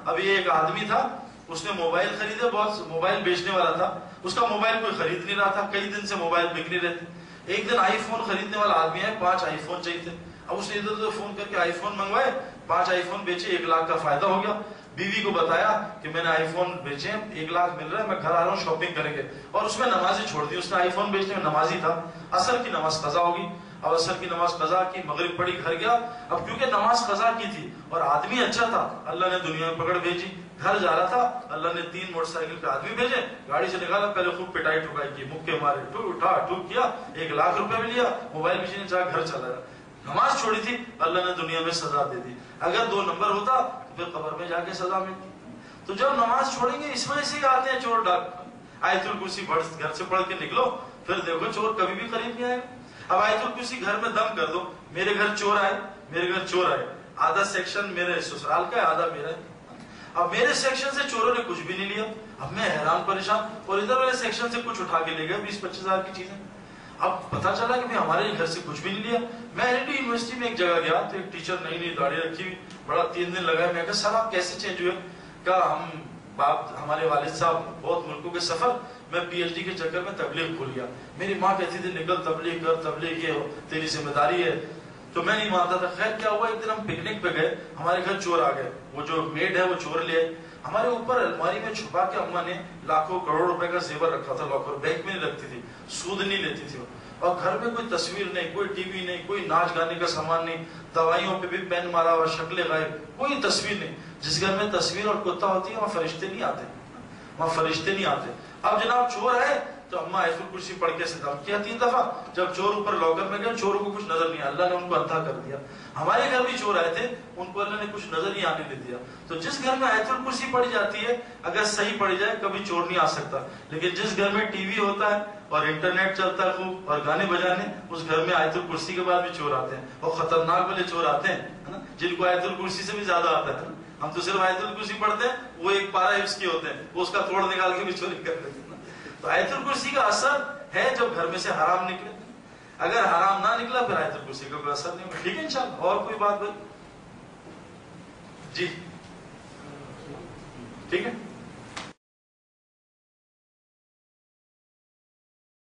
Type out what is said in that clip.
ابھی ایک آدمی تھا, اس نے موبائل خریدے, بہت موبائل بیچنے والا تھا, اس کا موبائل کوئی خرید نہیں رہا تھا, کئی دن سے موبائل بک نہیں رہے تھے. ایک دن آئی فون خریدنے والا آدمی ہے, 5 آئی فون چاہیے تھے. اب اس نے ادھر ادھر فون کر کے آئی فون منگوائے, 5 آئی فون بیچے, 1 لاکھ کا فائدہ ہو گیا. بیوی کو بتایا کہ میں نے آئی فون بیچے, 1 لاکھ مل رہا ہے, میں گھر آ رہا ہوں, شاپنگ کریں گے. اور اس میں نمازی چھوڑ دی. اس نے آئی فون بیچنے میں نمازی تھا, عصر کی نماز قضا ہوگی. اب عصر کی نماز قضا کی, مغرب پڑھی, گھر گیا. اب کیونکہ نماز قضا کی تھی اور آدمی اچھا تھا, اللہ نے دنیا میں پکڑ بھیجی. گھر جا رہا تھا, اللہ نے 3 موٹر سائیکل پہ آدمی بھیجے, گاڑی سے نکالا, پہلے خوب پٹائی ٹھکائی کی, مکے مارے, اٹھا ٹھوک کیا, 1 لاکھ روپے بھی لیا, موبائل بھی چاہے, جا گھر چلا گیا. نماز چھوڑی تھی, اللہ نے دنیا میں سزا دے دی. اگر 2 نمبر ہوتا تو پھر قبر میں جا کے سزا ملتی. تو جب نماز چھوڑیں گے اس وجہ سے ہی آتے ہیں چور ڈاک. آیت الکرسی گھر سے پڑھ کے نکلو, پھر دیکھو چور کبھی بھی قریب نہیں آئے. اب آیت الکرسی گھر میں دم کر دو, میرے گھر چور آئے, میرے گھر چور آئے, آدھا سیکشن میرے سسرال کا ہے, آدھا میرا ہے. اب میرے سیکشن سے چوروں نے کچھ بھی نہیں لیا, اب میں حیران پریشان, اور ادھر والے سیکشن سے کچھ اٹھا کے لے گئے 20-25 ہزار کی چیزیں. اب پتا چلا کہ ہمارے گھر سے کچھ بھی نہیں لیا. میں یونیورسٹی میں ایک جگہ گیا تو ایک ٹیچر نئی داڑھی رکھی ہوئی, بڑا 3 دن لگا. میں کہا سر آپ کیسے چینج ہوئے؟ کہا ہمارے والد صاحب بہت ملکوں کے سفر, میں پی ایچ ڈی کے چکر میں تبلیغ کھول گیا. میری ماں کہتی تھی نکل تبلیغ کر, تبلیغ یہ تیری ذمہ داری ہے, تو میں نہیں مانتا تھا. خیر کیا ہوا, ایک دن ہم پکنک پہ گئے, ہمارے گھر چور آ گئے. وہ جو میڈ ہے وہ چور لے آئے. ہمارے اوپر الماری میں چھپا کے اماں نے لاکھوں کروڑ روپے کا زیور رکھا تھا, لاکر بینک میں نہیں رکھتی تھی, سود نہیں لیتی تھی. اور گھر میں کوئی تصویر نہیں, کوئی ٹی وی نہیں, کوئی ناچ گانے کا سامان نہیں, دوائیوں پہ بھی پین مارا ہوا, شکلیں غائب, کوئی تصویر نہیں. جس گھر میں تصویر اور کتا ہوتی ہے وہاں فرشتے نہیں آتے, وہاں فرشتے نہیں آتے. اب جناب چور آئے تو اماں آیت الکرسی پڑھ کے صدام کیا 3 دفعہ. جب چور اوپر لاکر میں گئے, چوروں کو کچھ نظر نہیں آیا, اللہ نے ان کو اندھا کر دیا. ہمارے گھر بھی چور آئے تھے, ان کو اللہ نے کچھ نظر نہیں آنے دے دیا. تو جس گھر میں آیت الکرسی پڑھی جاتی ہے, اگر صحیح پڑھی جائے کبھی چور نہیں آ سکتا. لیکن جس گھر میں ٹی وی ہوتا ہے اور انٹرنیٹ چلتا ہے خوب اور گانے بجانے, اس گھر میں آیت الکرسی کے بعد بھی چور آتے ہیں, اور خطرناک والے چور آتے ہیں جن کو آیت الکرسی سے بھی زیادہ آتا ہے. ہم تو صرف آیت الکرسی پڑھتے ہیں, وہ 1 پارہ حفظ کے ہوتے ہیں, وہ اس کا توڑ نکال کے بھی چوری کر لیتے ہیں. تو آیت الکرسی کا اثر ہے جب گھر میں سے حرام نکلے. اگر حرام نہ نکلا پھر آیت الکرسی کا کوئی اثر نہیں ہوگا. ٹھیک ہے انشاءاللہ. اور کوئی بات بھائی؟ جی ٹھیک ہے.